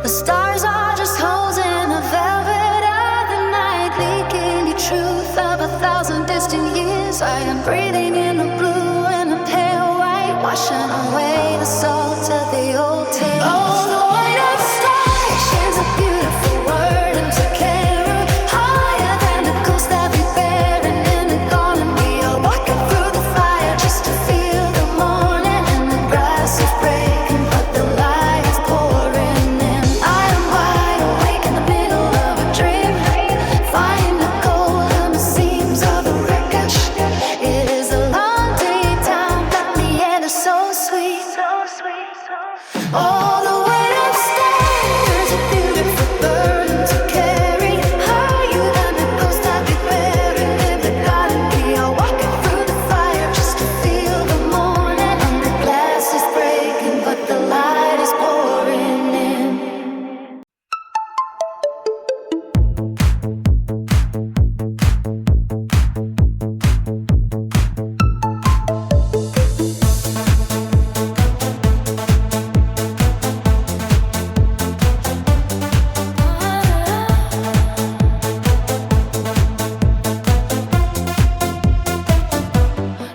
stars are just holes in the velvet of the night, leaking the truth of 1,000 distant years. I am breathing in the blue and the pale white, washing away the salt of the old tales. Oh, the white of stars is a beautiful word and to carry higher than the ghost that we bear, and in the garden we are walking through the fire just to feel the morning, and the grass is breaking but the light is pouring in. I am wide awake in the middle of a dream, find the gold in the seams of the wreckage. It is a long daytime, but the end is so sweet, so sweet, so sweet. All the way upstairs, a beautiful burden to carry higher than the ghost that we bear, and in the garden we are walking through the fire just to feel the morning, and the glass is breaking but the light is pouring in.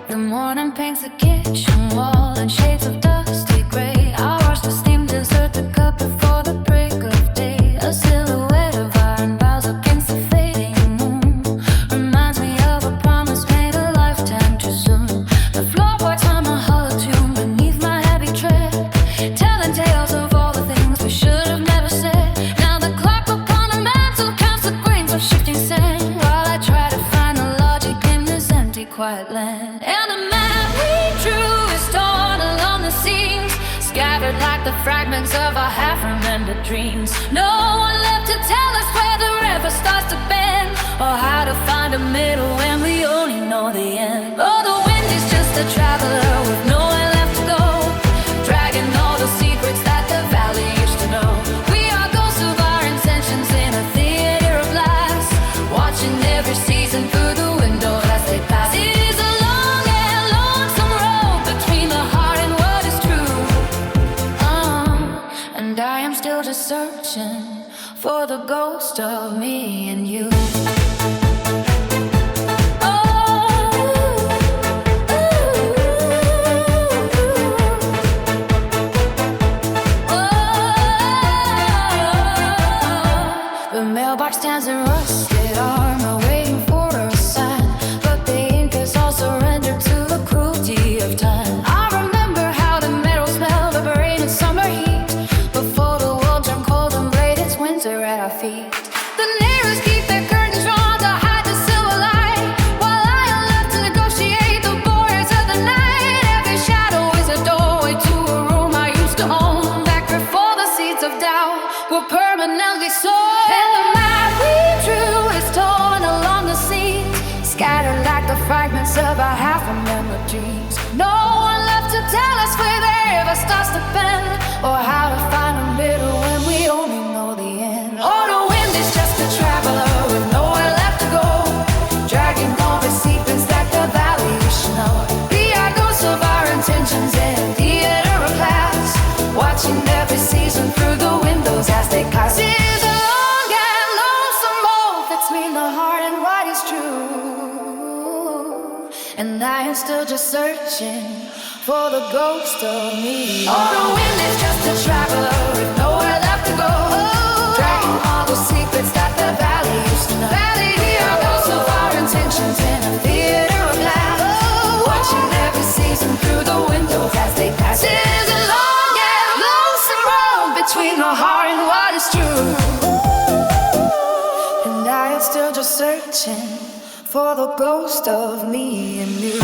The morning paints the kitchen wall in shades of dusty gray. I watch the steam desert the cup before the break of day. A silhouette of iron bows against the fading moon reminds me of a promise made a lifetime too soon. The floorboards hum a hollow tune beneath my heavy tread, telling tales of all the things we should have never said. Now the clock upon the mantle counts the grains of shifting sand, while I try to find the logic in this empty, quiet land. And the map we drew is torn along the seams, scattered like the fragments of our half-remembered dreams. No one left to tell us where the river starts to bend, or how to find a middle when we only know the end. Oh, the wind is just a traveler with nowhere left to go, dragging all the secrets that the valley used to know. We are ghosts of our intentions in a theater of lies, watching every season through the window as they pass. It is a long and lonesome road between the heart and what is true. And I am still just searching for the ghost of me and you. The mailbox stands in rusted armor, waiting for a sign, but the ink is all surrendered to the cruelty of time. I remember how the metal smelled of rain and summer heat, before the world turned cold and laid its winter at our feet. The neighbors keep their curtains drawn to hide the silver light, while I am left to negotiate the borders of the night. Every shadow is a doorway to a room I used to own, back before the seeds of doubt were permanently sown. And the map we drew is torn along the seams, scattered like the fragments of our half-remembered dreams. No one left to tell us where the river starts to bend, or how to find a middle when we only know the end. Oh, the wind is just a traveler with nowhere left to go, dragging all the secrets that the valley used to know. We are ghosts of our intentions in a theater of glass, watching every season through the windows as they pass. It is a long and lonesome road between the heart and what is true, and I am still just searching for the ghost of me. Oh, the wind is just a traveler with nowhere left to go, dragging all the secrets that the valley used to know. We are ghosts of our intentions in a theater of glass, watching every season through the windows as they pass. It is a long and lonesome road between the heart and what is true, and I am still just searching for the ghost of me and you.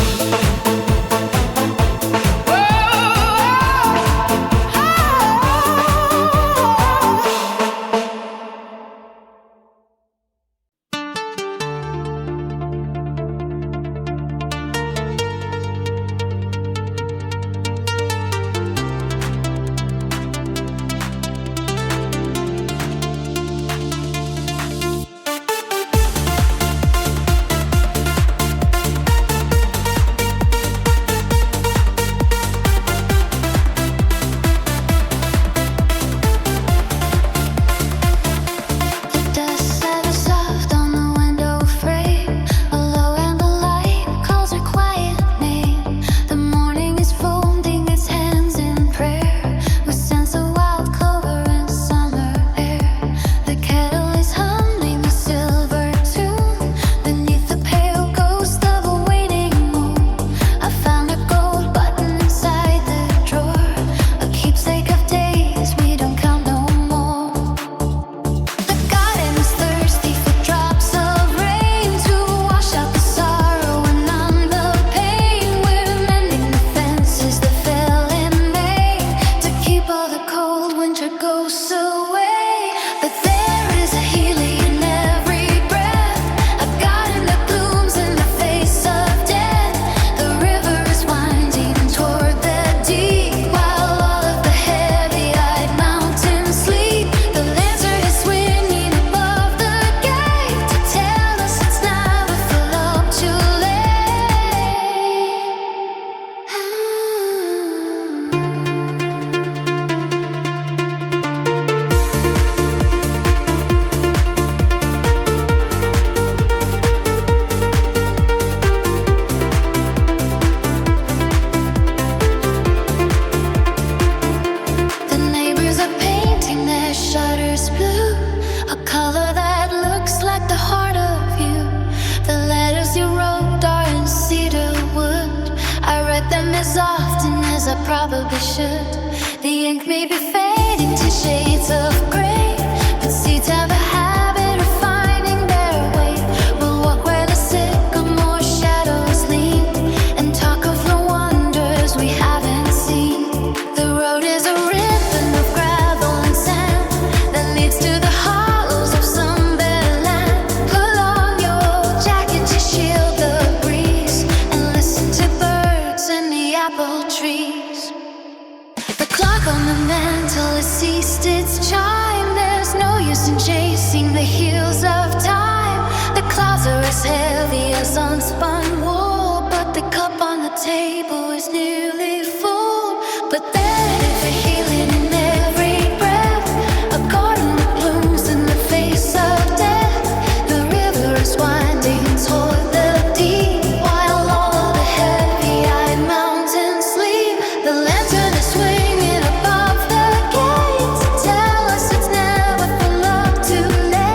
away. But there is a healing in every breath. A God in the glooms in the face of death. The river is winding toward the deep, while all of the heavy-eyed mountains sleep. The lantern is swinging above the gate to tell us it's never for long too late. The neighbors are painting their shutters blue, a color that looks like the heart of you. The letters you wrote are in cedar wood. I read them as often as I probably should. The ink may be fading to shades of gray, but seeds have a habit of finding their way. We'll walk where the sycamore shadows lean and talk of the wonders we haven't seen. The road is a ribbon of gravel and sand that leads to the hollows of some better land. Pull on your jacket to shield the breeze and listen to birds and the apple trees. The clock on the mantle has ceased its chime. There's no use in chasing the heels of time. The clouds are as heavy as unspun wool, but the cup on the table is nearly full. But there is a healing in every breath. A garden that blooms in the face of death. The river is winding toward the deep, while all of the heavy-eyed mountains sleep. The lantern is swinging above the gate to tell us it's never for love too late.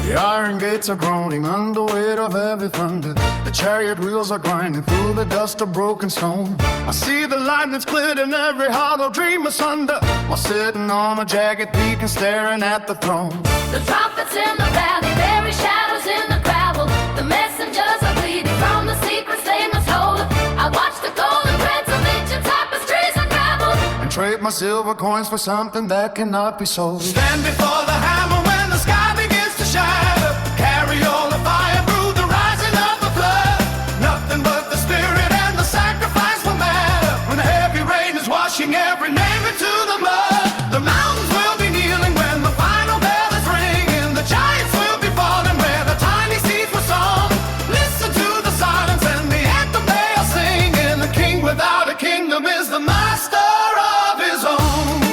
The iron gates are groaning under weight of heavy thunder. The chariot wheels are grinding through the dust of broken stone. I see the lightning split in every hollow dream asunder, while sitting on a jagged peak and staring at the throne. The trumpets in the valley, bury shadows in the gravel. The messengers are bleeding from the secrets they must hold. I watch the golden threads of ancient tapestries unravel, And trade my silver coins for something that cannot be sold. Stand before the hammer when the sky begins to shatter. Carry all the fire through the rising of the flood. Nothing but the spirit and the sacrifice will matter. When the heavy rain is washing every name into the mud. The mountains will be kneeling when the final bell is ringing. The giants will be falling where the tiny seeds were sown. Listen to the silence and the anthem they are singing. The king without a kingdom is the master of his own.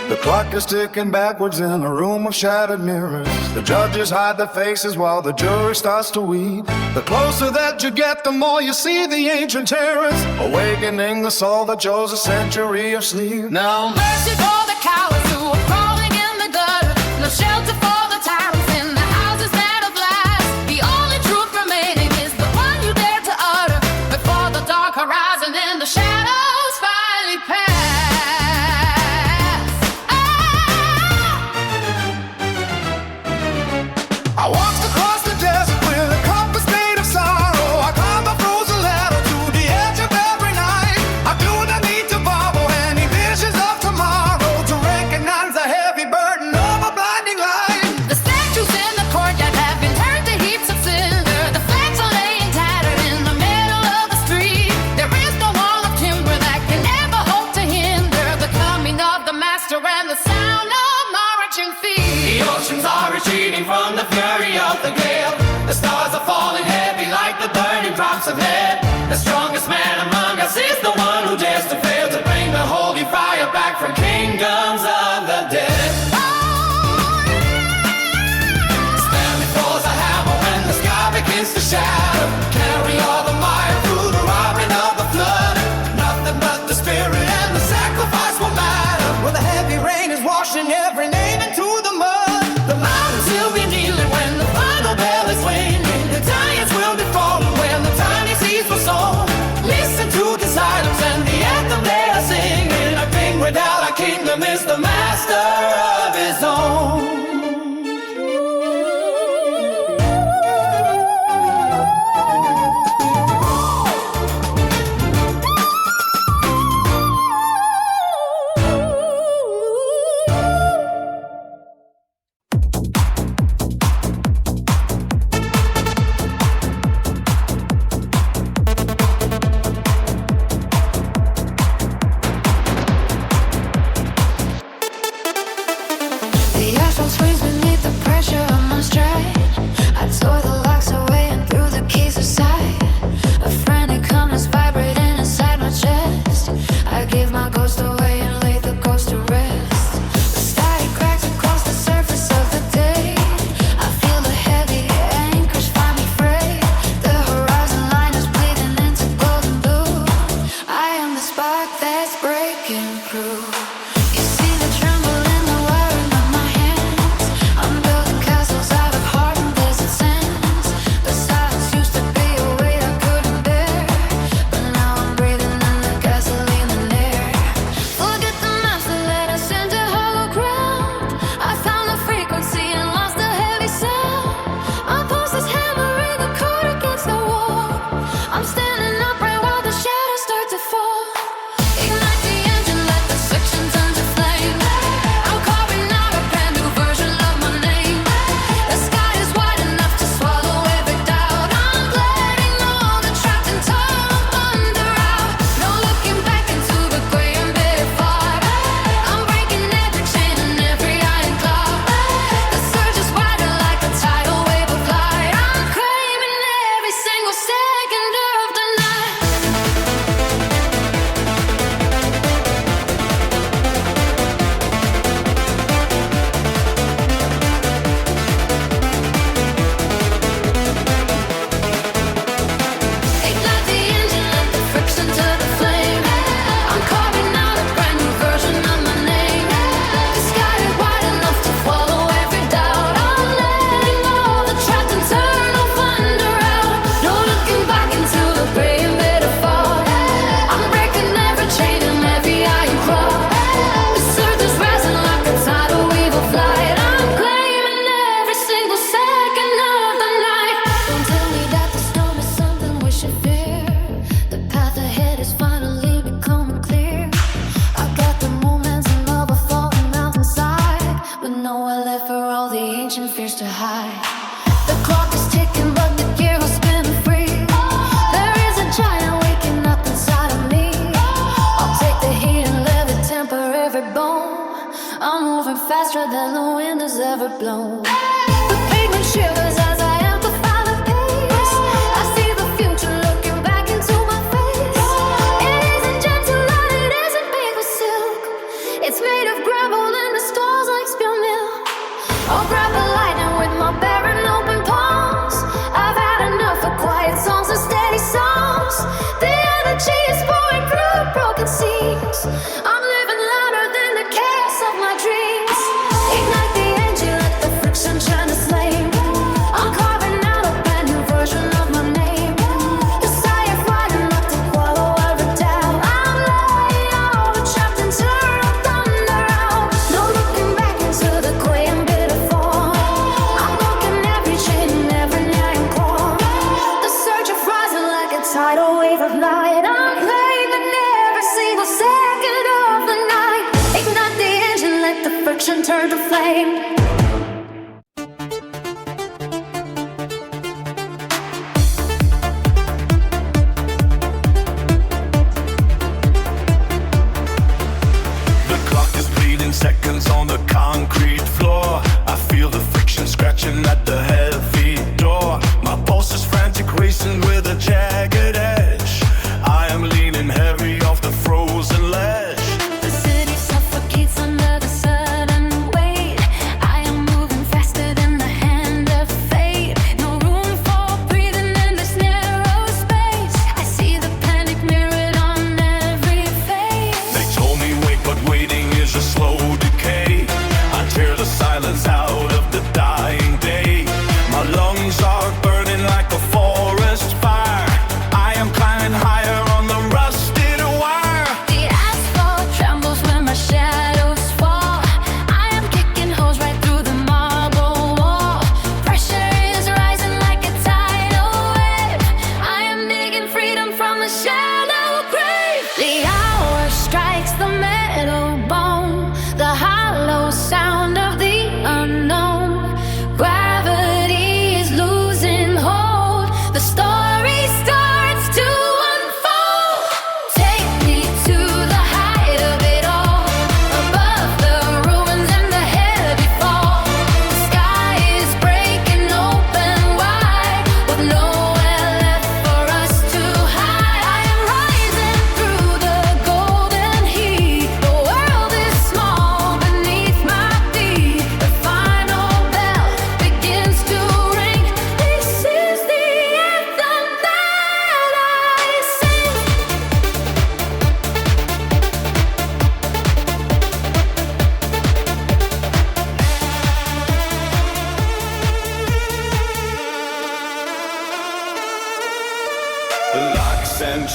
The clock is ticking backwards in a room of shattered mirrors. The judges hide their faces while the jury starts to weep. The closer that you get, the more you see the ancient terrors, awakening the soul that chose a century of sleep. No mercy for the cowards who are crawling in the gutter. No shelter for the tyrants in the houses made of glass. The only truth remaining is the one you dare to utter before the dark horizon and the shadows finally pass. I walked across the desert with a compass made of sorrow. I climbed a frozen ladder to the edge of every night. I do not need to borrow any visions of tomorrow to recognize the heavy burden of a blinding light. The statues in the courtyard have been turned to heaps of cinder. The flags are laying tattered in the middle of the street. There is no wall of timber that can ever hope to hinder the coming of the master and the sound of marching feet. The oceans are retreating from the fury of the gale. The stars are falling heavy like the burning drops of lead. The strongest man among us is the one who dares to fail to bring the holy fire back from kingdoms of the dead. Oh! every name into the mud. The mountains will be kneeling when the final bell is swinging. The giants will be falling when the tiny seeds were sown. Listen to the silence and the anthem they are singing. A king without a kingdom is the master of his own. Turn to flame. Seconds on the concrete floor. I feel the friction scratching at the heavy door. My pulse is frantic, racing with a jagged edge. I am leaning heavy off the frozen ledge. The city suffocates under the sudden weight. I am moving faster than the hand of fate. No room for breathing in this narrow space. I see the panic mirrored on every face. They told me wait, but waiting is a slow decay. I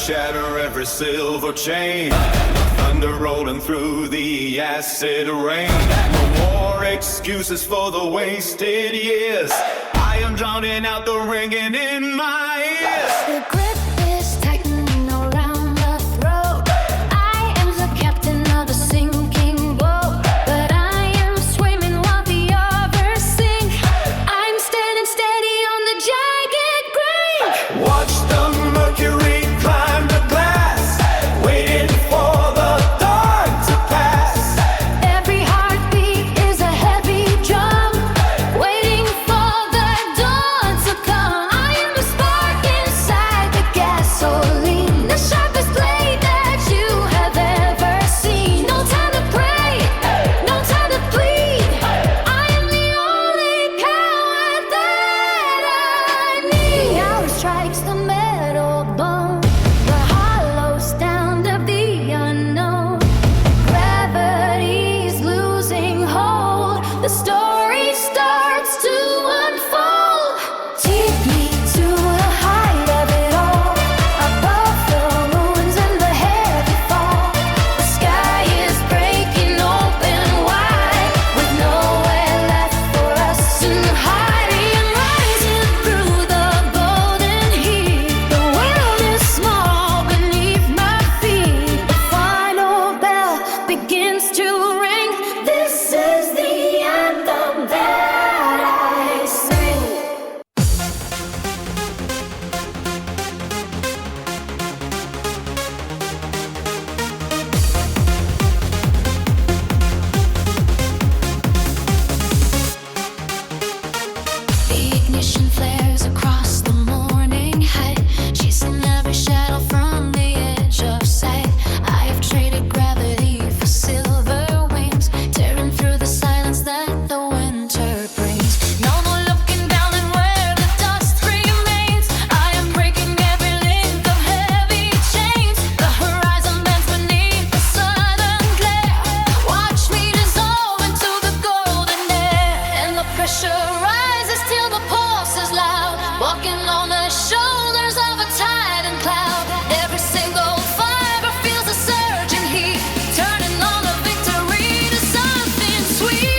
shatter every silver chain. Thunder rolling through the acid rain. No more excuses for the wasted years. I am drowning out the ringing in my ears. The grip is tightening around the throat. I am the captain of the sinking boat, but I am swimming while the others sink. I'm standing steady on the jagged grave. Watch the mercury climb the glass, waiting for the dawn to pass. Every heartbeat is a heavy drum, waiting for the dawn to come. I am a spark inside the gasoline, the sharpest blade that you have ever seen. No time to pray, no time to plead. I am the only power that I need. The hour strikes the metal bone, the hollow sound of the unknown. Gravity's losing hold. The story starts to unfold. Take me to the height of it all, above the ruins and the heavy fall. The sky is breaking open wide, with nowhere left for us to hide. And rising through the golden heat, the world is small beneath my feet. The final bell begins to ring. This is the anthem that I sing. The ignition flares across the morning height, chasing every shadow from the edge of sight. I have traded gravity for silver wings, tearing through the silence that the winter brings. No more looking down and where the dust remains. I am breaking every link of heavy chains. The horizon bends beneath the southern glare. Watch me dissolve into the golden air, and the pressure rises till the pulse is loud. Walking on the shoulders of a tide and cloud. Every single fiber feels a surge in heat, turning all the victory to something sweet.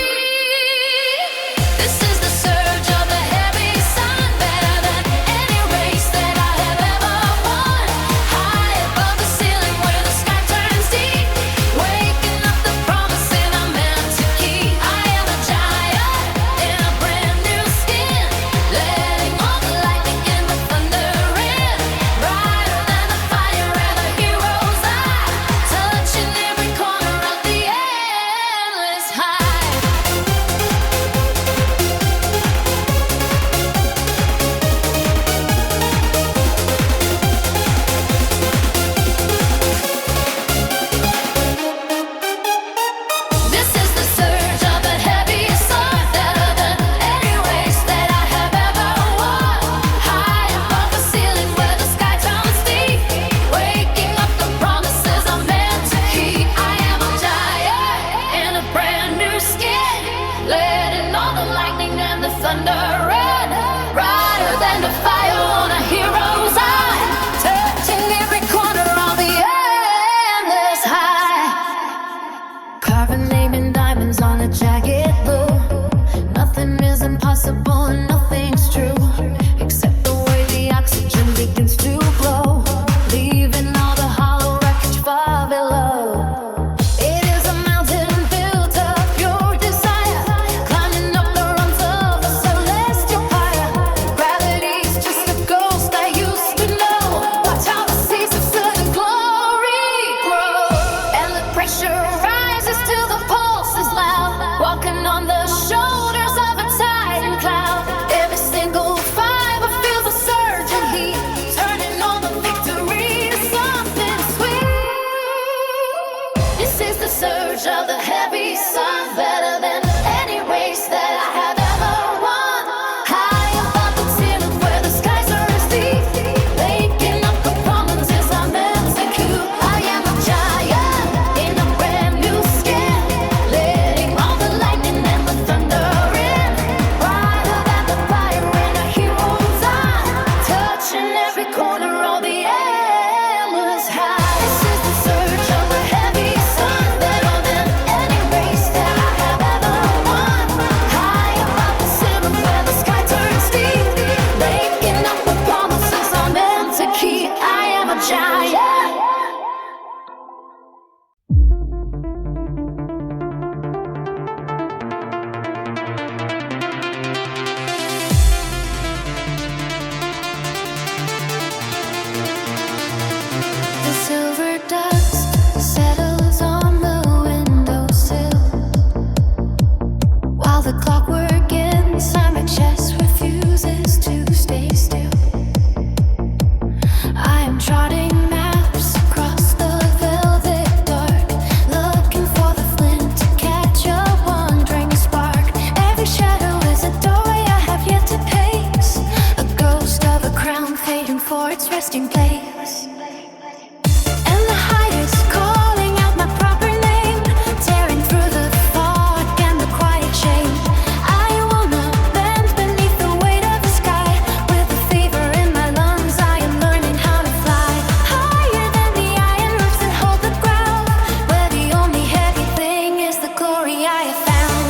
This is the surge of the heavy sun, better than any race that I have ever won. High above the ceiling where the sky turns deep, waking up the promises I'm meant to keep. I am a giant in a brand new skin, letting all the lightning and the thunder in. Brighter than the fire and the hero's eye, touching every corner of the endless high. This is the surge of the heavy sun, better than any race that I have ever won. High above the ceiling where the sky turns deep, waking up the promises I'm meant to keep. I am a giant in a brand new skin, letting all the lightning and the thunder in. Brighter than the fire on a hero's eye, touching every corner of the endless high. Carving name in diamonds on a jagged blue. Nothing is impossible and nothing's true, except the way the oxygen begins to glow, leaving all the hollow wreckage far below. It is a mountain built of pure desire, climbing up the rungs of the celestial While the clockwork inside my chest refuses to stay still, I am trotting maps across the velvet dark, looking for the flint to catch a wandering spark. Every shadow is a doorway I have yet to pace, a ghost of a crown fading for its resting place. And the highest calling out my proper name, tearing through the fog and the quiet shame. I wanna bend beneath the weight of the sky, with the fever in my lungs I am learning how to fly. Higher than the iron roofs that hold the ground, where the only heavy thing is the glory I have found.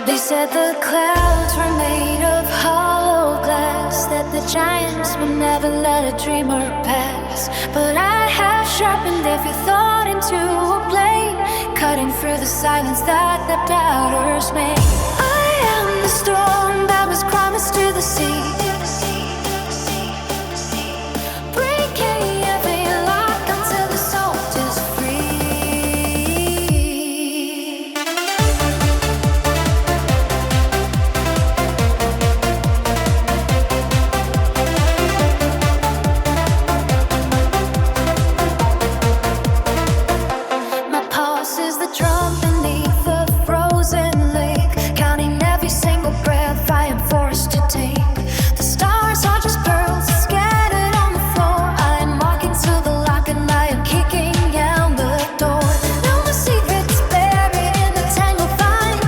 They said the clouds were made of hollow glass, that the giants would never let a dreamer pass. But I have sharpened every thought into a blade, cutting through the silence that the doubters made. I am the storm that was promised to the sea, breaking every lock until the soul is free. My pulse is the drum beneath a frozen lake, counting every single breath I am forced to take. The stars are just pearls scattered on the floor. I am walking to the lock and I am kicking down the door. Now the secret's buried in the tangled vine.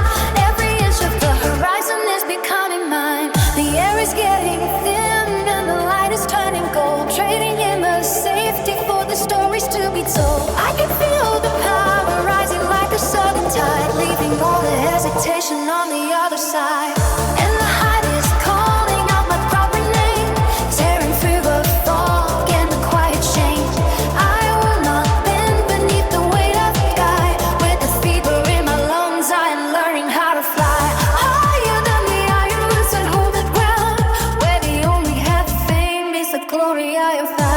Every inch of the horizon is becoming mine. The air is getting thin and the light is turning gold, trading in the safety for the stories to be told. I can feel the power rising like a southern tide, leaving all the hesitation on the other side. And the height is calling out my proper name, tearing through the fog and the quiet shame. I will not bend beneath the weight of the sky, with the fever in my lungs I am learning how to fly. Higher than the iron roots that hold the ground, where the only heavy thing is the glory I have found.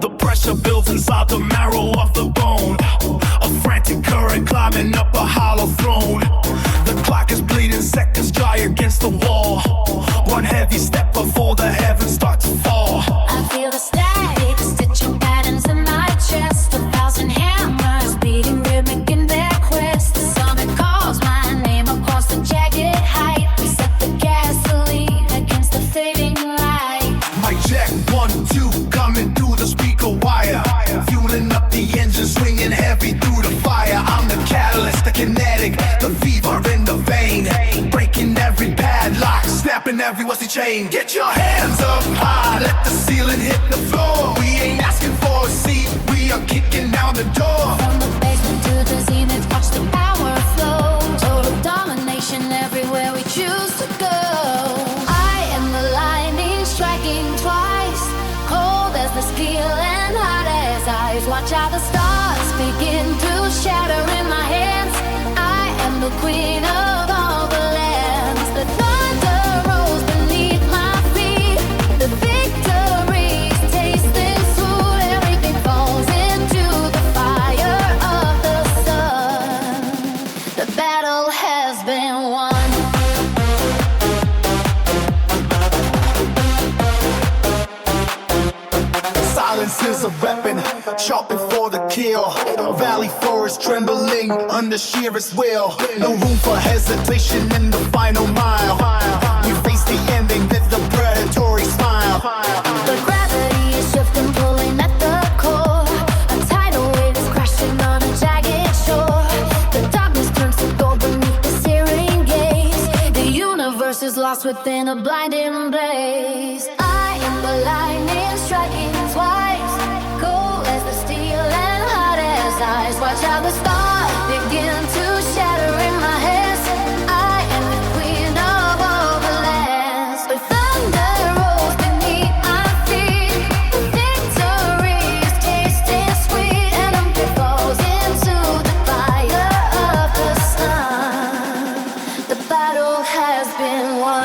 The pressure builds inside the marrow of the bone, a frantic current climbing up a hollow throne. The clock is bleeding seconds dry against the wall, one heavy step before the heavens start to fall. I feel the static, stitching patterns in my chest, 1,000 hammers beating rhythmic in their quest. The summit calls my name across the jagged height. We set the gasoline against the fading light. Mic check 1, 2, coming through the speaker wire, fueling up the engine, swinging heavy through the fire. I'm the catalyst, the kinetic, the fever in the vein, breaking every padlock, snapping every rusty chain. Get your hands up high, let the ceiling hit the floor. We ain't asking for a seat, we are kicking down the door. From the basement to the zenith, watch the power flow. Total domination everywhere we choose to go. I am the lightning striking twice, cold as the steel and hot as ice. Watch how the stars begin to shatter in my hands. I am the queen of all the lands. The thunder rolls beneath my feet, the victory's tasting sweet. Everything falls into the fire of the sun. The battle has been won. Silence is a weapon, sharpened for the kill. Valley forest trembling under sheerest will. No room for hesitation in the final mile. We face the ending with the predatory smile. The gravity is shifting, pulling at the core. A tidal wave is crashing on a lost within a blinding blaze. I am the lightning striking twice, cold as the steel and hot as ice. Watch how the stars begin to shatter in my head. I am the queen of all the lands. The thunder rolls beneath my feet. Victory is tasting sweet, and empty falls into the fire of the sun. The battle has been won.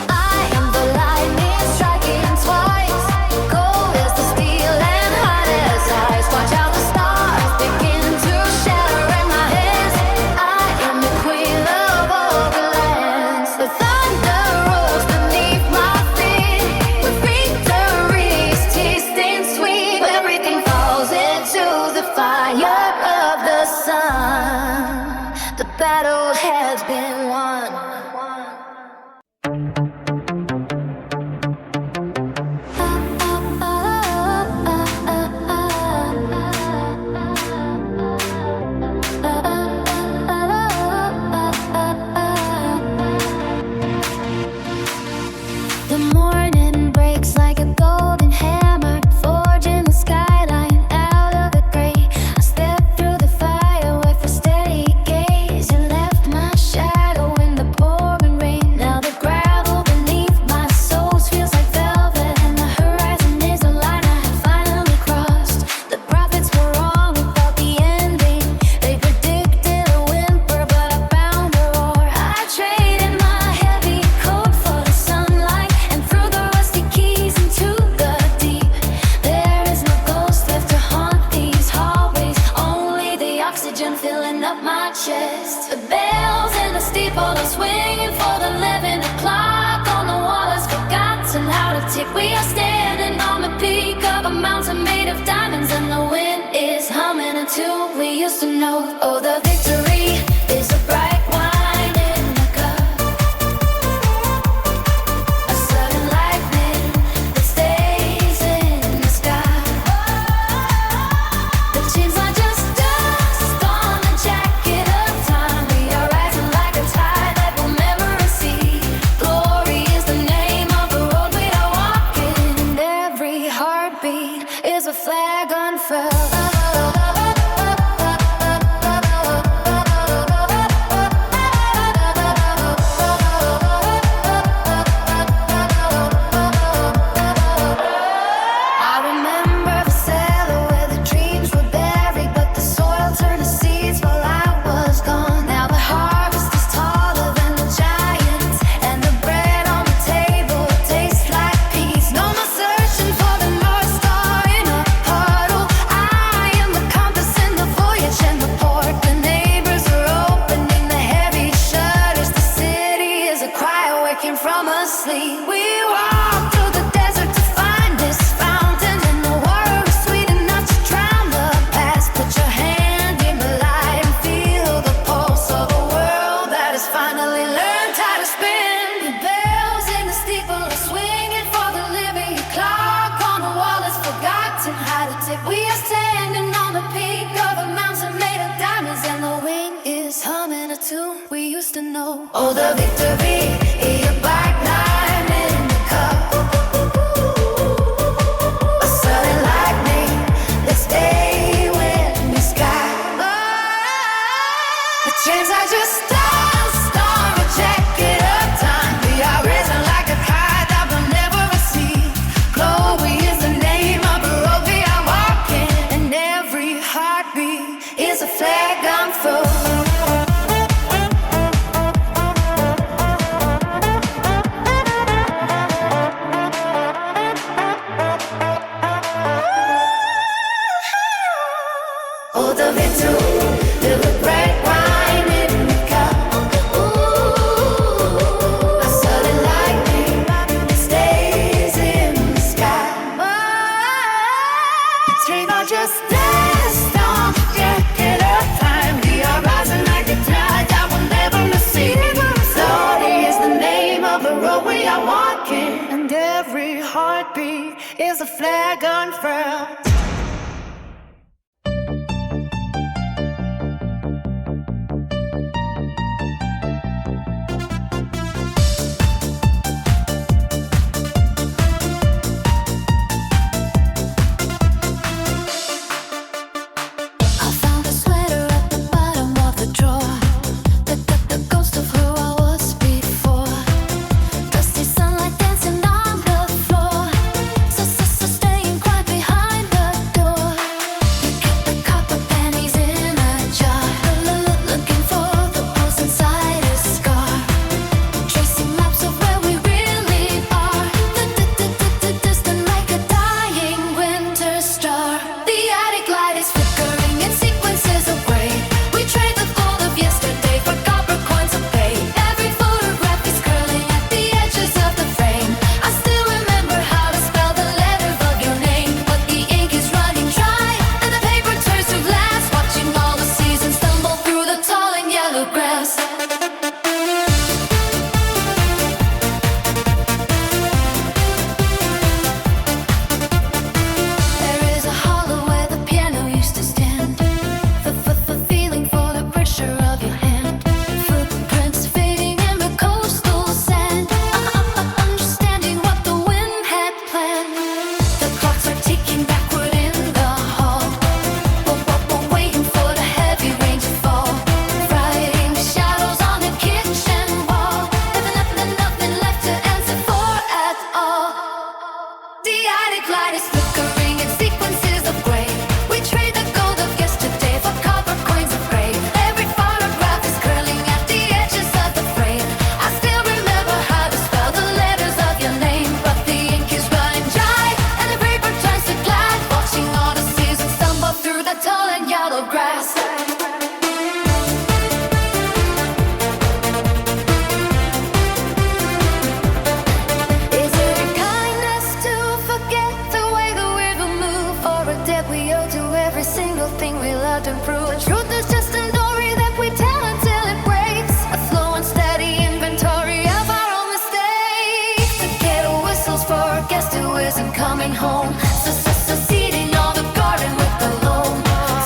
I am the lightning striking twice, cold as the steel and hot as ice. Watch how the stars begin to shatter in my hands. I am the queen of all the lands. The thunder rolls beneath my feet. With victories tasting sweet, everything falls into the fire of the sun. The battle has been won. The morning breaks like a golden hammer, forging the skyline out of the gray. I stepped through the fire with a steady gaze. You left my shadow in the pouring rain. Now the gravel beneath my soles feels like velvet, and the horizon is a line I had finally crossed. The prophets were wrong about the ending. They predicted a whimper, but I found a roar. I traded my heavy coat for the sunlight, and threw the rusty keys into the deep. There is no ghost left to haunt these hallways, only the oxygen filling up my chest. The bells in the steeple are swinging for the 11 o'clock. On the wall has forgotten how to tick. We are standing on the peak of a mountain made of diamonds, and the wind is humming a tune we used to know. Oh, the victory is a bright wine in the cup, a sudden lightning that stays in the sky. The chains are just dust on the jacket of time. We are rising like a tide that we'll never recede. Glory is the name of the road we are walking, and every heartbeat is a flag unfurled. I remember the cellar where the dreams were buried, but the soil turned to seeds while I was gone. Now the harvest is taller than the giants, and the bread on the table tastes like peace. No more searching for the North Star in a puddle. I am the compass in the voyage and the port. The neighbors are opening the heavy shutters. The city is a cry awaking from a sleep. We walk through the desert to find this fountain, and the water is sweet enough to drown the past. Put your hand in the light and feel the pulse of a world that has finally learned how to spin. The bells in the steeple are swinging for the living. Clock on the wall has forgotten how to tick. We are standing on the peak of a mountain made of diamonds, and the wind is humming a tune we used to know. Oh, the victory is a black line in the cup, a sudden lightning that stay in the sky. The chains are just dust on a jacket of time. We are risen like a kite that will never recede. Glory is the name of the road we are walking, and every heartbeat is a flag unfurled. Oh, the victory, the bright wine in the cup. Ooh, a sudden lightning that stays in the sky. The train are just dust on the jacket of time. We are rising like a tide that will never recede. Glory is the name of the road we are walking, and every heartbeat is a flag unfurled. every single thing we loved and proved. The truth is just a story that we tell until it breaks. A slow and steady inventory of our own mistakes. Cicada whistles for a guest who isn't coming home. Seeding all the garden with the loam.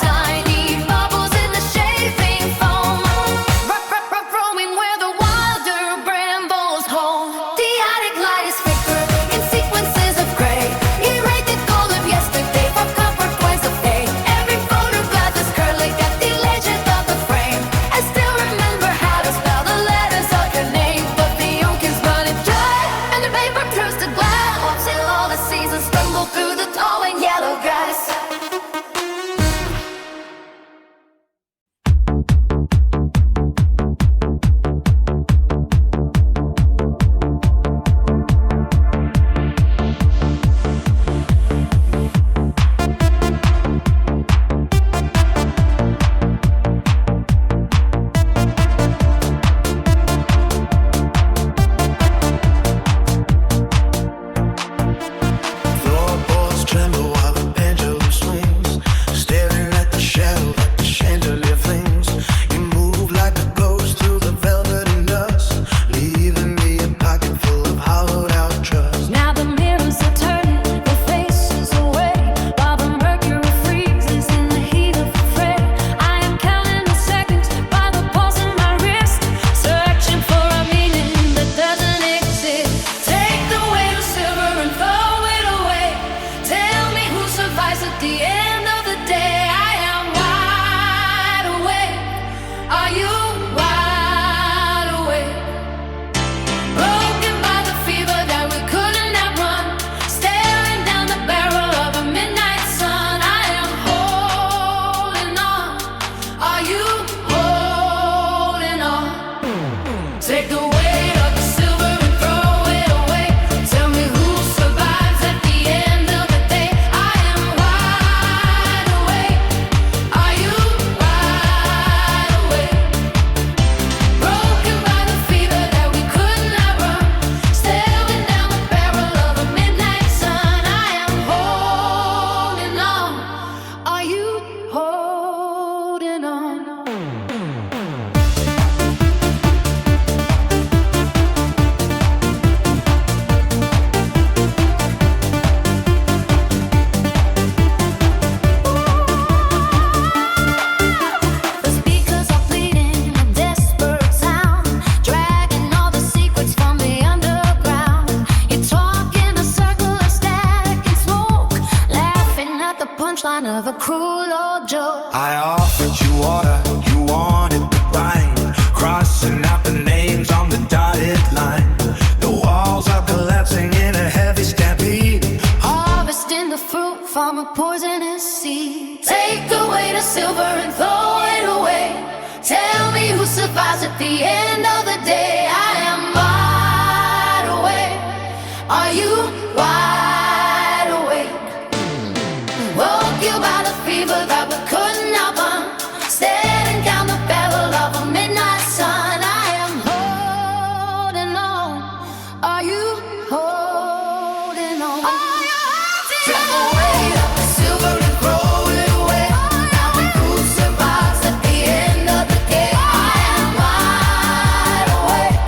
Tiny bubbles in the shaving foam. Roaming where the wilder brambles home. The attic light is flicker in sequences of gray. Erase the gold of yesterday for copper coins of fate. Every photograph is curling at the legend of the frame. I still remember how to spell the letters of your name, but the ink is running dry and the paper turns to glass. Till all the seasons stumble through the tall and yellow grass. Floorboards tremble while the pendulum swings, staring at the shadow that the chandelier flings. You move like a ghost through the velvet and dust, leaving me a pocket full of hollowed out trust. Now the mirrors are turning their faces away, while the mercury freezes in the heat of the fray. I am counting the seconds by the pulse in my wrist, searching for a meaning that doesn't exist. Take the weight of silver and throw it away. Tell me who survives at the end of the day. I am wide awake. Are you wide awake? Broken by the fever that we couldn't outrun, staring down the barrel of a midnight sun. I am holding on. Are you holding on? Take the weight of the silver and throw it away. Tell me who survives at the end of the day. I am wide awake. Are you wide awake? Broken by the fever that we couldn't outrun, staring down the barrel of a midnight sun. I am holding on. Are you holding on? The speakers are pleading a desperate sound, dragging all the secrets from the underground. You talk in a circle of static and smoke, laughing at the punchline of a cruel old joke. I offered you water, you wanted the wine, crossing out the names on the dotted line. The walls are collapsing in a heavy stampede. Harvesting the fruit from a poisonous seed. Take away the silver and throw it away. Tell me who survives at the end of the day. I am wide awake. Are you wide awake? Woke you by the fever that we couldn't outrun, staring down the barrel of a midnight sun. I am holding on. Are you holding on? Are you holding Take on? the weight of the silver and throw it away. Tell me who survives at the end of the day. I am wide awake.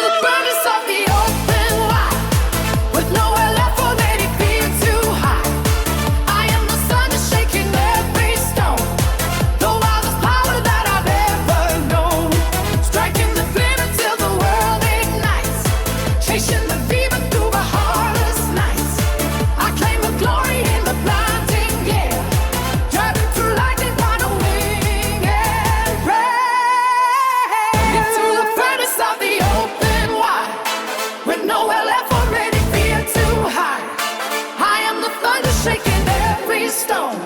the furnace of the open wide, with nowhere left for any fear to hide. I am the sun that's shaking every stone, the wildest power that I've ever known, striking the flame until the world ignites, chasing the fever through the heartless nights. I claim the glory in the blinding glare, driving through lightning on a wing and prayer. Into the furnace of the open wide, with nowhere left for any fear to hide. I am the thunder shaking every stone,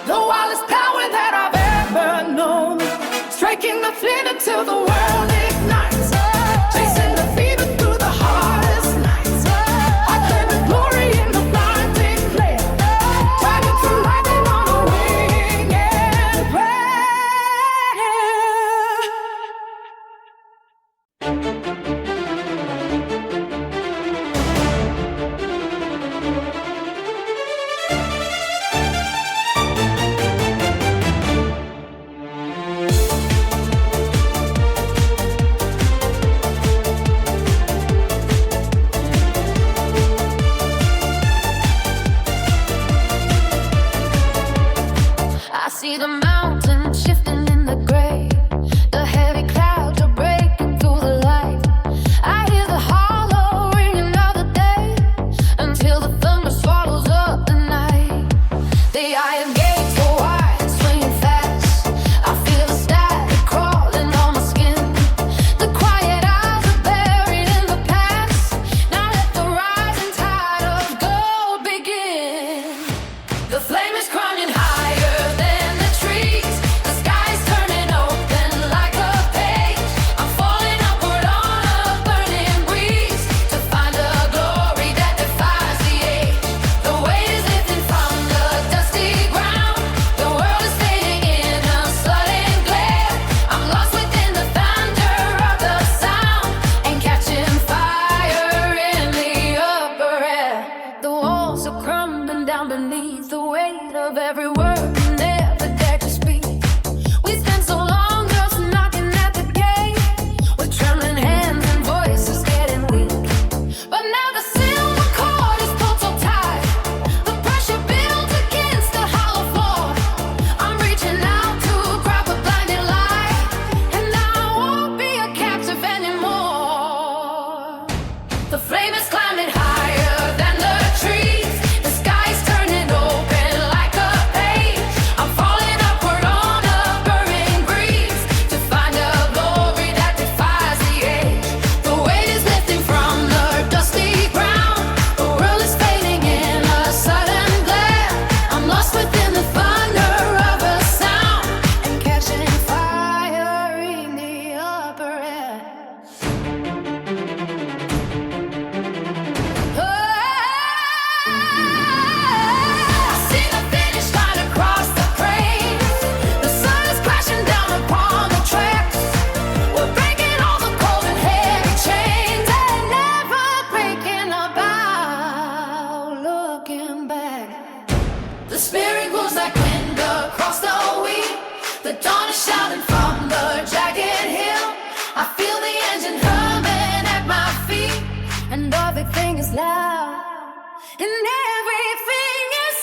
the wildest power that I've ever known, striking the flint until the world ignites, chasing the fever through the hardest nights. I claim the glory in the blinding glare, driving through lightning on a wing and prayer. I see the mountains shifting in the gray, the heavy clouds are breaking through the light. I hear the hollow ringing of the day, until the thunder swallows up the night. The iron gates are wide, swinging fast. I feel the static crawling on my skin. The quiet eyes are buried in the past. Now let the rising tide of gold begin. The flame is climbing higher than the trees. The sky's turning open like a page. I'm falling upward on a burning breeze to find a glory that defies the age. The weight is lifting from the dusty ground. The world is fading in a sudden glare. I'm lost within the thunder of the sound and catching fire in the upper air. The walls are crumbling down beneath the weight of every word we never dared to speak. We spent so long just knocking at the gate, with trembling hands and voices getting weak. But now the silver cord is pulled so tight, the pressure builds against the hollow floor. I'm reaching out to grab a blinding light, and I won't be a captive anymore. The flame is climbing higher than the trees. The sky's turning open like a page. I'm falling upward on a burning breeze to find a glory that defies the age. The weight is lifting from the dusty ground. The world is fading in a sudden glare. I'm lost within the thunder of a sound and catching fire in the upper air. I see the finish line across the plains. The sun is crashing down upon the tracks. We're breaking all the cold and heavy chains and never breaking about looking back. The spirit glows like wind across the wheel. The dawn is shouting from the jagged hill. I feel the engine humming at my feet, and everything is loud, and everything is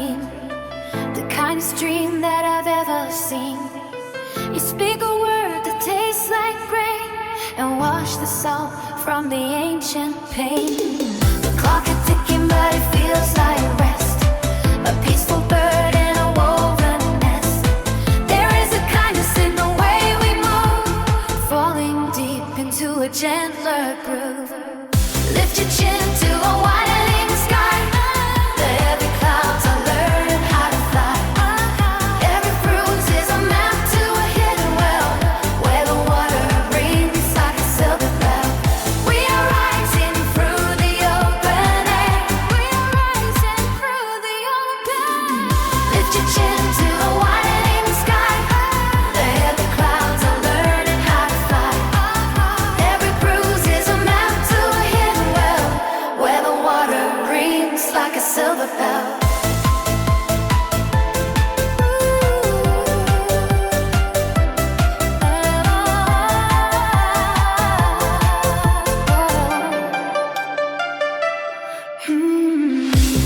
dream, the kindest dream that I've ever seen. You speak a word that tastes like rain and wash the salt from the ancient pain. The clock is ticking, but it feels like rest. A peaceful bird in a woven nest. There is a kindness in the way we move, falling deep into a gentler groove. Lift your chin to a widening sky. The heavy clouds are learning how to fly. Every bruise is a map to a hidden well, where the water rings like a silver bell. We are rising through the open air. We are rising through the open air. Lift your chin to a widening sky. The heavy clouds are learning how to fly. Every bruise is a map to a hidden well, where the water rings like a silver bell.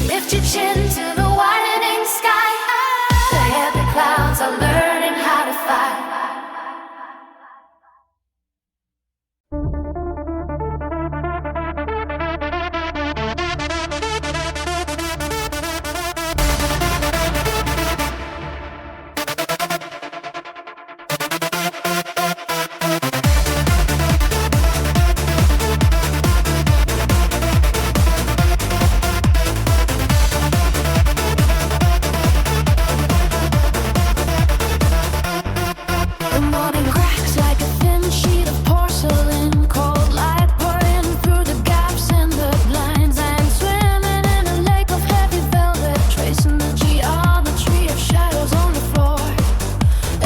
Lift your chin to the widening sky. The heavy clouds are learning how to fly. The morning cracks like a thin sheet of porcelain. Cold light pouring through the gaps in the blinds. I'm swimming in a lake of heavy velvet, tracing the geometry of shadows on the floor.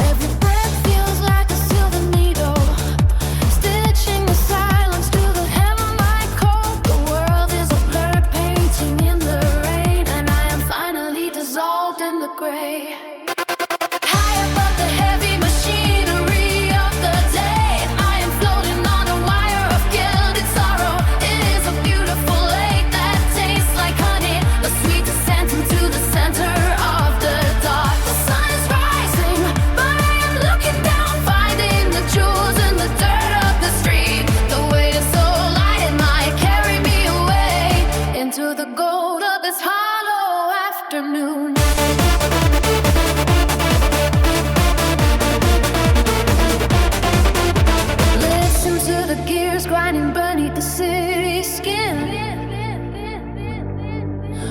Every breath feels like a silver needle, stitching the silence to the hem of my coat. The world is a blurred painting in the rain, and I am finally dissolved in the gray. High above the heavy machinery of the day, I am floating on a wire of gilded sorrow. It is a beautiful lake that tastes like honey, a sweet descent into the center of the dark. The sun is rising, but I am looking down, finding the jewels in the dirt of the street. The weight is so light it might carry me away into the gold of this hollow afternoon. Listen to the gears grinding beneath the city skin.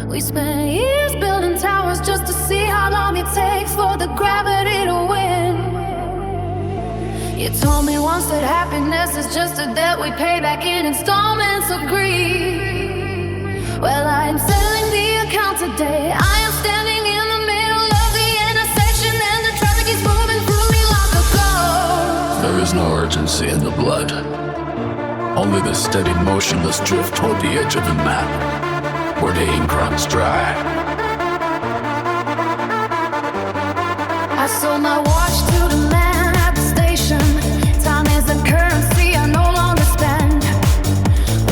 We spent years building towers just to see how long it takes for the gravity to win. You told me once that happiness is just a debt we pay back in installments of greed. Well, I am settling the account today. I am standing in the middle of the intersection, and the traffic is moving through me like a ghost. There is no urgency in the blood, only the steady motionless drift toward the edge of the map, where the ink runs dry. I sold my watch to the man at the station. Time is a currency I no longer spend.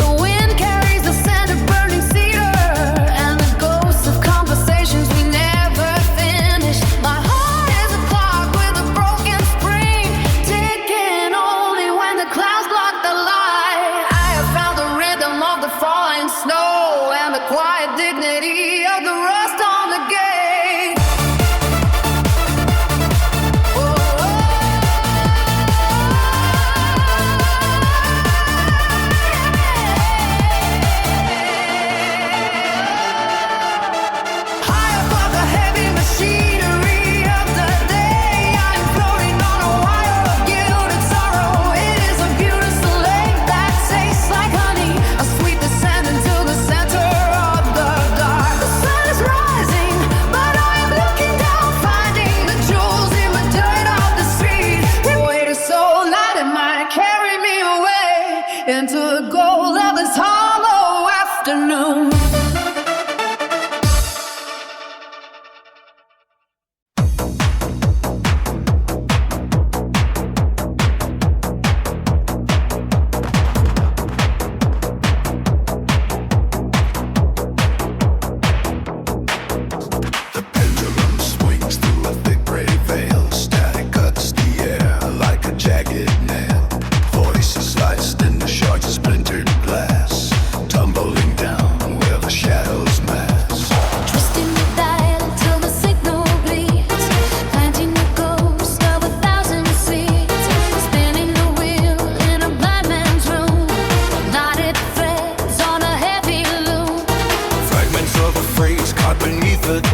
The wind carries the scent of burning cedar and the ghosts of conversations we never finished. My heart is a clock with a broken spring, ticking only when the clouds block the light. I have found the rhythm of the falling snow and the quiet dignity of the rust on the gate. Oh,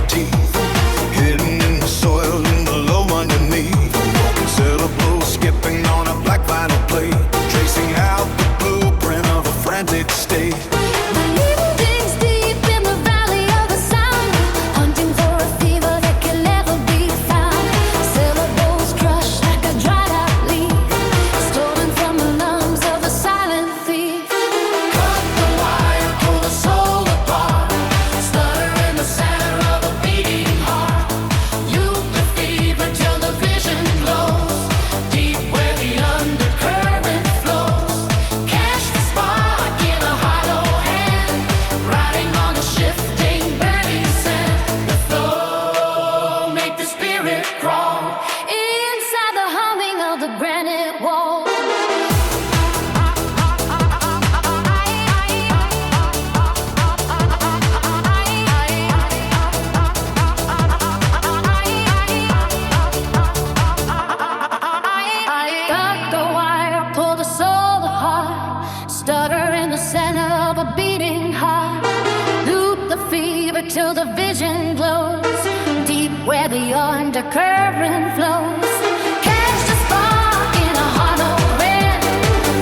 teeth, hidden in the soil in the low underneath. Walking cellar blows, skipping on a black vinyl plate, tracing out the blueprint of a frantic state. My needle digs deep in the valley of the sound, hunting for a fever that can never be found. Syllables crushed like a dried out leaf, stolen from the lungs of a silent thief. Cut the wire, pull the soul apart, stutter in the center of a beating heart. Loop the fever till the vision glows, deep where the undercurrent flows. Catch the spark in a hollow hand, riding on the shifting burning sand. The flow make the spirit crawl. Inside the humming of the granite wall. Cut the wire, pull the soul apart, stutter in the center of a beating heart. Loop the fever till the vision glows, deep where the undercurrent flows. Catch the spark in a hollow wind,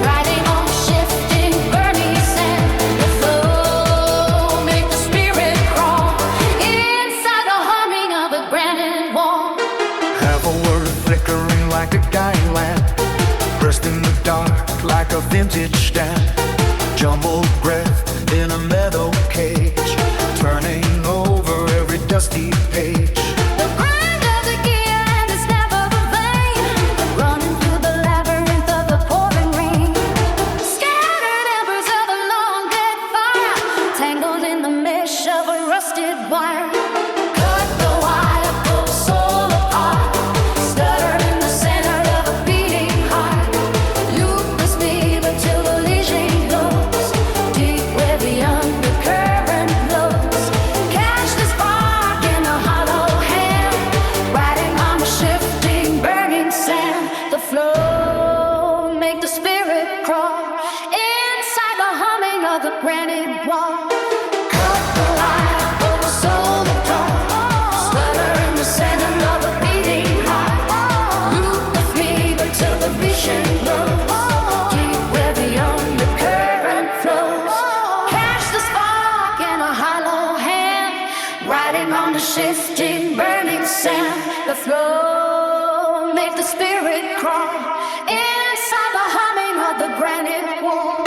riding on shifting burning sand. The flow make the spirit crawl, inside the humming of a granite wall. Half a word flickering like a dying lamp, pressed in the dark like a vintage stamp. Jumbled breath in a meadow cage, turning over every dusty page. The grind of the gear and the snap of a vein, running through the labyrinth of the pouring rain. Scattered embers of a long dead fire, tangled in the mesh of a rusted wire. Cut the wire, pull the soul apart, stutter in the center of a beating heart. Loop the fever till the lesion glows, deep where the undercurrent flows. Catch the spark in a hollow hand, riding on the shifting burning sand. The flow make the spirit crawl, inside the humming of the granite wall. Cut the wire, pull the soul apart, stutter in the center of a beating heart. Loop the fever till the vision glows, deep where the undercurrent flows. Catch the spark in a hollow hand, riding on the shifting burning sand. The flow make the spirit crawl, inside the humming of the granite wall.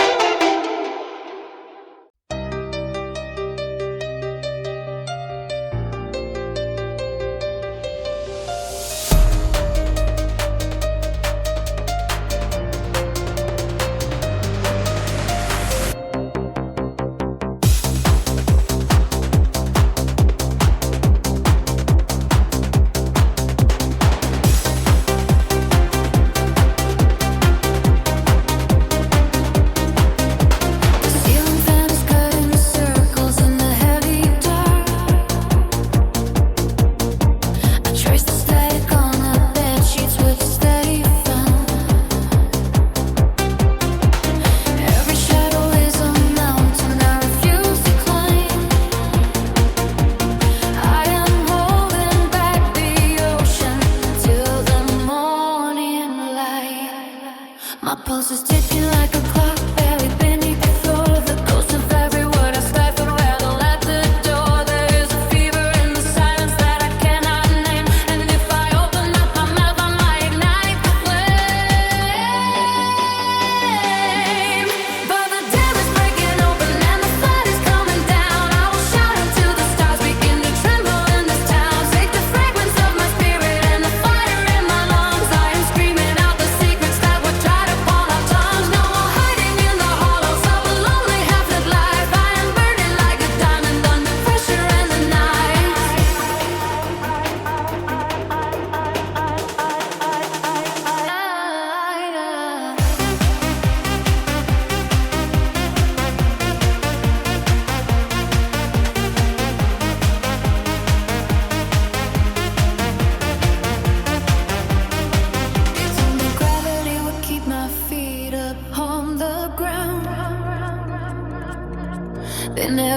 Tongues, no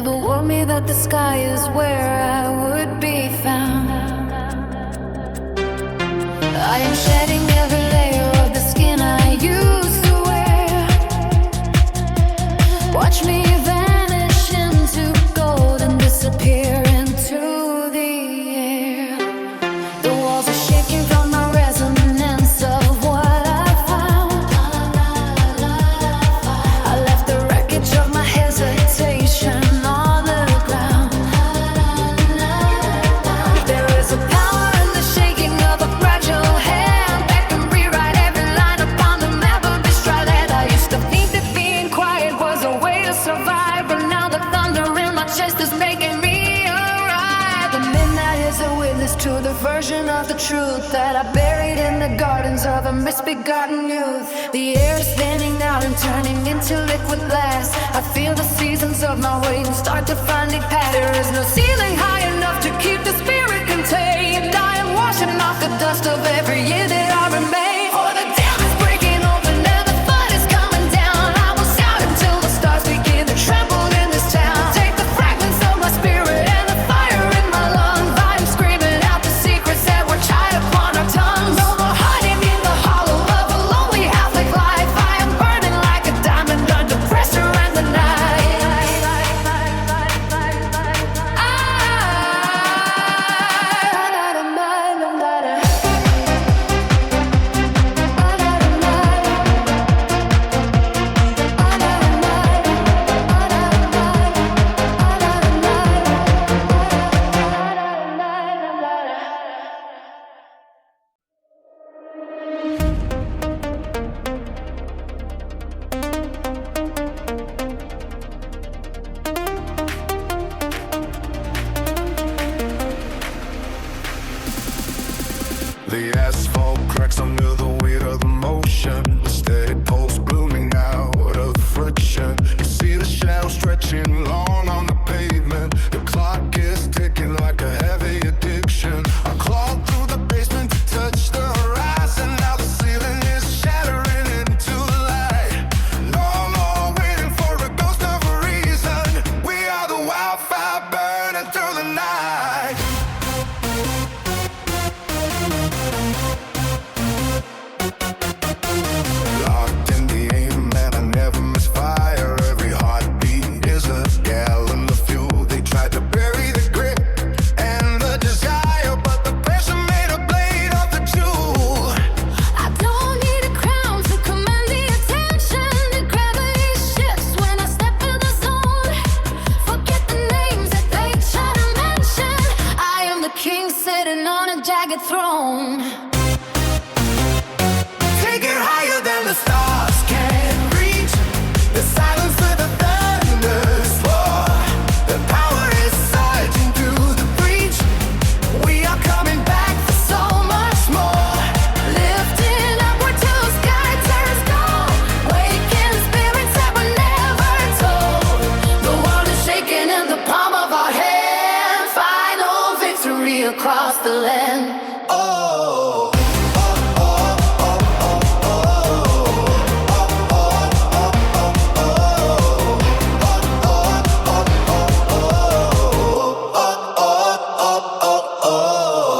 never warned me that the sky is where I would be found. I am shedding every layer of the skin I used to wear. Watch me vanish into gold and disappear into the air. The walls are shaking from the resonance of what I found. I left the wreckage of my hesitation on the ground. There is a power in the shaking of a fragile hand that can rewrite every line upon the map of this dry land. I used to think that being quiet was a way to survive, but now the thunder in my chest is making me arrive. The midnight is a witness to the version of the truth that I buried in the gardens of a misbegotten youth. The air is thinning out and turning into liquid glass. I feel the seasons of my waiting start to finally pass. There is no ceiling high enough to keep the spirit contained. I am washing off the dust of every year that I remain. For the dam is breaking open and the flood is coming down. I will shout until the stars begin to tremble in this town. Take the fragments of my spirit and the fire in my lungs. I am screaming out the secrets that were tied upon our tongues. No more hiding in the hollow of a lonely half-like life. I am burning like a diamond under pressure and the night. The asphalt cracks under the weight of the motion. The steady pulse blooming out of the friction. You see the shadow stretching long on the pavement. The clock is ticking like a heavy addiction. I clawed through the basement to touch the horizon. Now the ceiling is shattering into the light. No more waiting for a ghost of a reason. We are the wildfire burning through the night. Locked in the aim and I never miss fire. Every heartbeat is a gallon of fuel. They tried to bury the grip and the desire, but the pressure made a blade of the jewel. I don't need a crown to command the attention. The gravity shifts when I step in the zone. Forget the names that they try to mention. I am the king sitting on a jagged throne. Take it higher than the stars can reach. The silence of the thunder's roar. The power is surging through the breach. We are coming back for so much more. Lifting upward till the sky turns gold. Waking spirits that were never told. The world is shaking in the palm of our hand. Final victory across the land. Oh.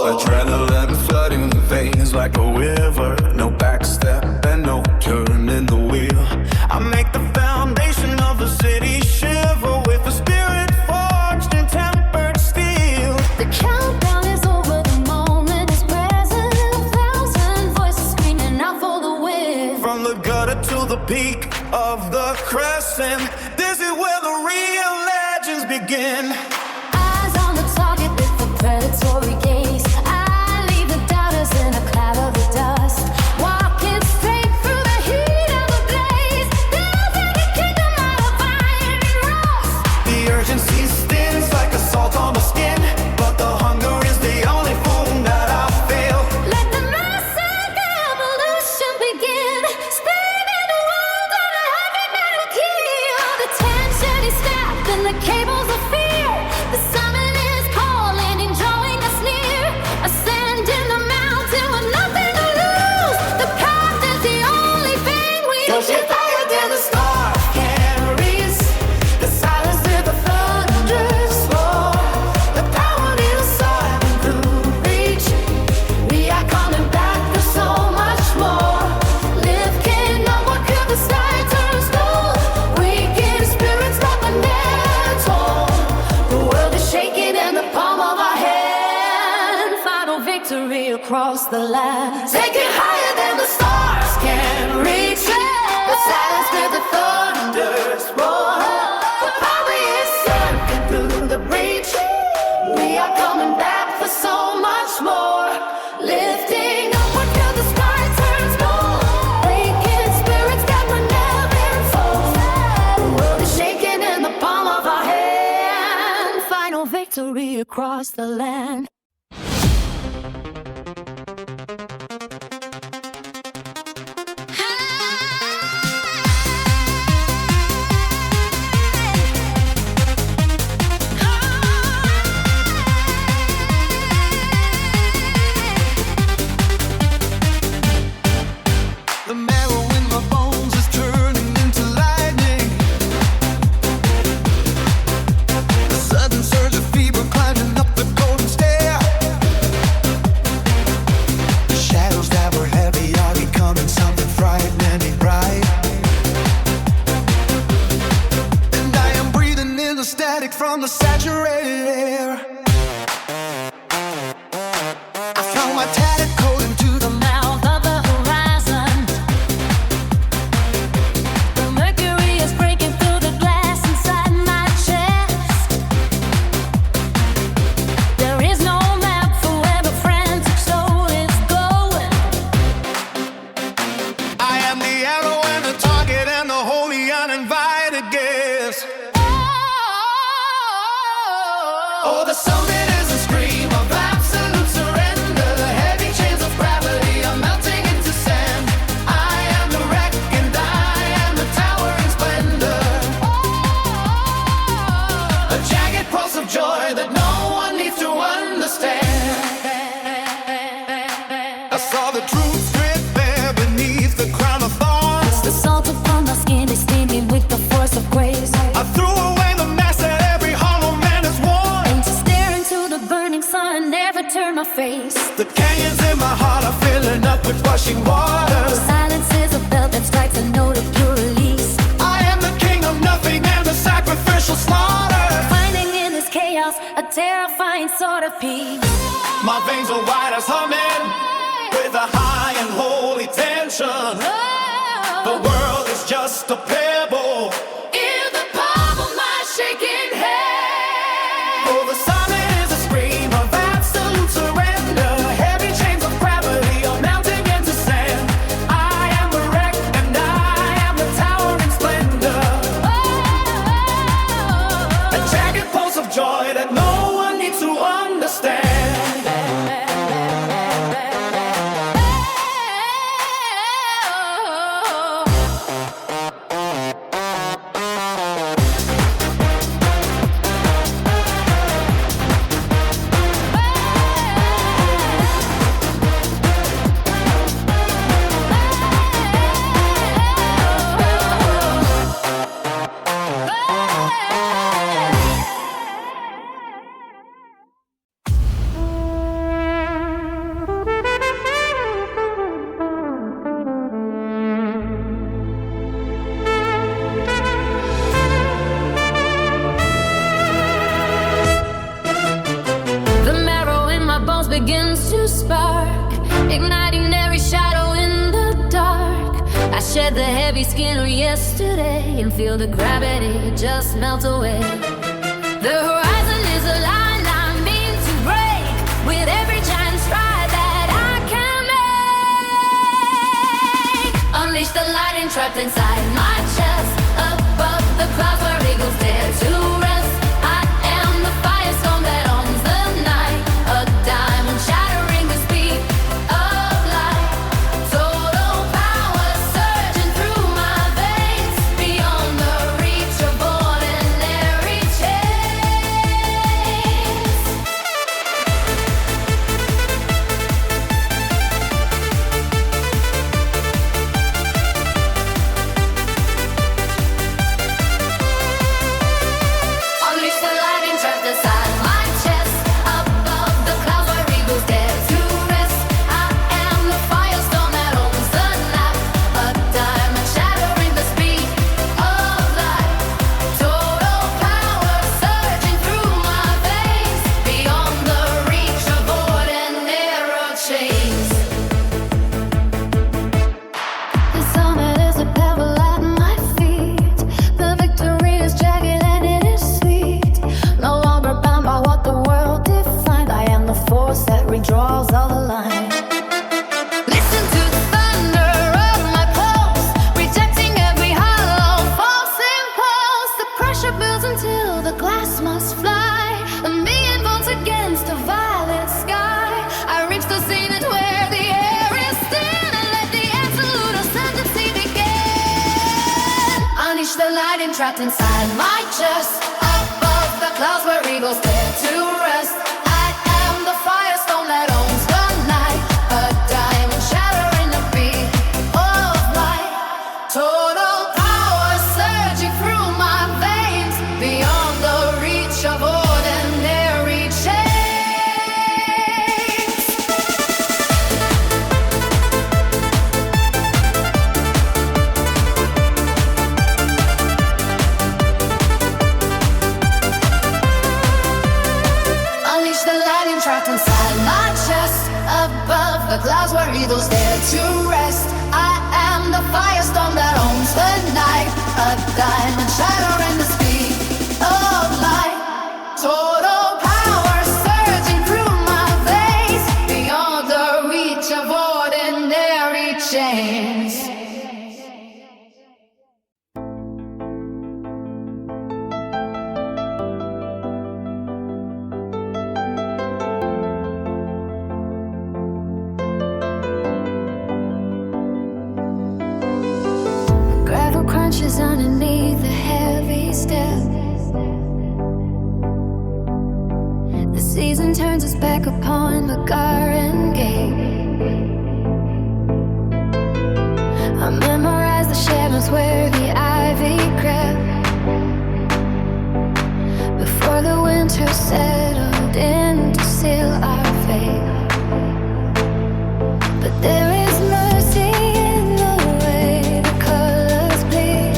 Adrenaline flooding the veins like a river. No backstep and no turning the wheel. I make the foundation of the city shiver with a spirit forged in tempered steel. The countdown is over, the moment is present. 1,000 voices screaming out for the win. From the gutter to the peak of the crescent, this is where the real legends begin. Eyes on the target with the predatory gaze. I leave the doubters in a cloud of the dust. Walking straight through the heat of the blaze. Building a kingdom out of iron and rust. The urgency stings like a salt on the skin, but the hunger is the only food that I feel. Let the massive evolution begin. Spinning the world on a heavy metal keel. The tension is snapped and the cables of fear. victory across the land. Take it higher than the stars can reach it. The silence where the thunders roar. The power is surging through the breach. We are coming back for so much more. Lifting upward till the sky turns gold. Waking spirits that were never in fold. The world is shaking in the palm of our hand. Final victory across the land. From the saturated air, I found my tattered coat into the Mouth of the horizon. The mercury is breaking through the glass inside my chest. There is no map for where the frantic soul is going. I am the arrow and the target and the holy uninvited guest. Oh, the summit is a scream of absolute surrender. The heavy chains of gravity are melting into sand. I am the wreck and I am the towering splendor. A jagged pulse of joy that no one needs to understand. I saw the truth stripped bare beneath the crown of thorns. The salt upon my skin is stinging with the force of grace. I threw away the mask that every hollow man has worn. And to stare into the burning sun, never turn my face. The canyons in my heart are filling up with rushing water. Silence is a bell that strikes a note of pure release. I am the king of nothing and the sacrificial slaughter. Finding in this chaos a terrifying sort of peace. My veins are white as humming with a high and holy tension. The world is just a pebble In the palm of my shaking hand. Oh, the summit is a scream of absolute surrender. Heavy chains of gravity are melting into sand. I am the wreck and I am the towering splendor. A jagged pulse of joy that no one needs to understand. The marrow in my bones begins to spark, igniting every shadow in the dark. I shed the heavy skin of yesterday and feel the gravity just melt away. The horizon is a line I mean to break with every giant stride that I can make. Unleash the lightning trapped inside my chest, above the clouds where eagles dare to rest. I am the firestorm that owns the night, a diamond shattering the speed of light. Total power surging through my veins, beyond the reach of ordinary chains. draws all the line. Listen to the thunder of my pulse, rejecting every hollow false impulse. The pressure builds until the glass must fly. A million volts against a violet sky. I reach the zenith where the air is thin, and let the absolute ascendancy begin. Unleash the light entrapped inside my chest, above the clouds where eagles dare to rest. I am the firestone that owns the night, a diamond shattering the beat of light. Total power surging through my veins, beyond the reach of ordinary chains. Unleash the lightning trapped inside my chest, above the clouds where eagles dare to rest. I am the firestorm that owns the night, a diamond shattering the speed of light. Total power surging through my veins, beyond the reach of ordinary chains. Gravel crunches underneath the heavy step. The season turns its back upon the garden gate. I memorize the shadows where the ivy crept, before the winter settled in to seal our fate. But there is mercy in the way the colors bleed,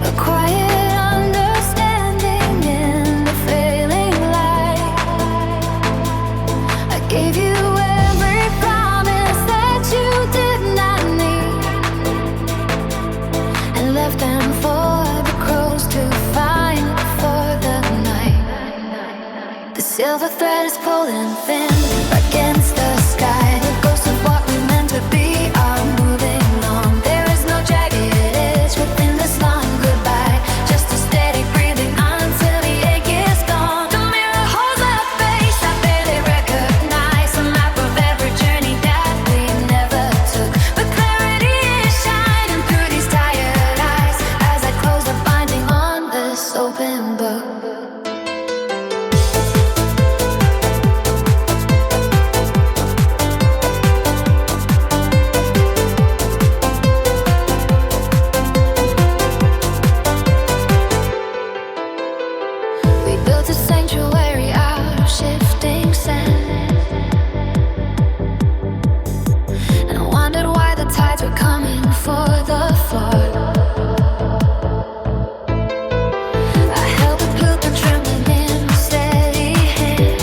a quiet understanding in the failing light. I gave you every promise that you did not need, and left them for the crows to find for the night. The silver thread is pulling thin against the sky. The ghosts of what we meant to be are moving on. There is no jagged edge within this long goodbye, just a steady breathing until the ache is gone. The mirror holds a face I barely recognize, a map of every journey that we never took. But clarity is shining through these tired eyes as I close the binding on this open book. We built a sanctuary out of shifting sand, and I wondered why the tides were coming for the floor. I held the blueprint trembling in a steady hand,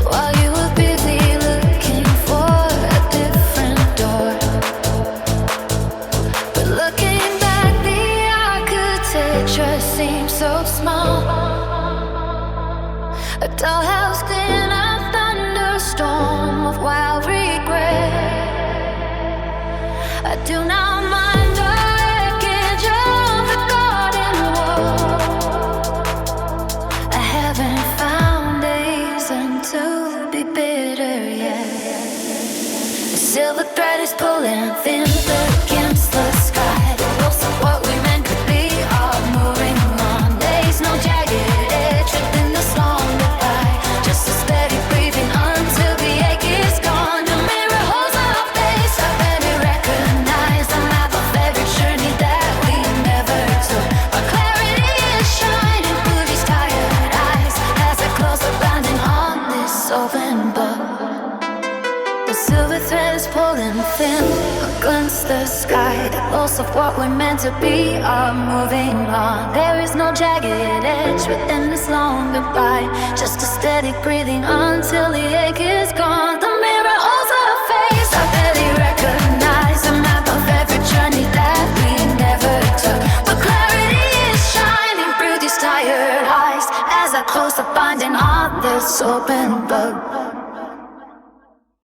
while you were busy looking for a different door. But looking back, the architecture seems so small, a dollhouse in a thunderstorm of wild regret. I do not mind the wreckage of the garden wall. I haven't found a reason to be bitter yet. The silver thread is pulling thin against the sky. The ghosts of what we meant to be are moving on. There's no jagged edge within this long goodbye, just a steady breathing until the ache is gone. The mirror holds a face I barely recognize, a map of every journey that we never took. Our clarity is shining through these tired eyes as I close the binding on this open book. The silver thread is pulling thin against the sky. The ghosts of what we meant to be are moving on. There is no jagged edge within this long goodbye, just a steady breathing until the ache is gone. The mirror holds a face I barely recognize, a map of every journey that we never took. But clarity is shining through these tired eyes as I close close to finding all this open, but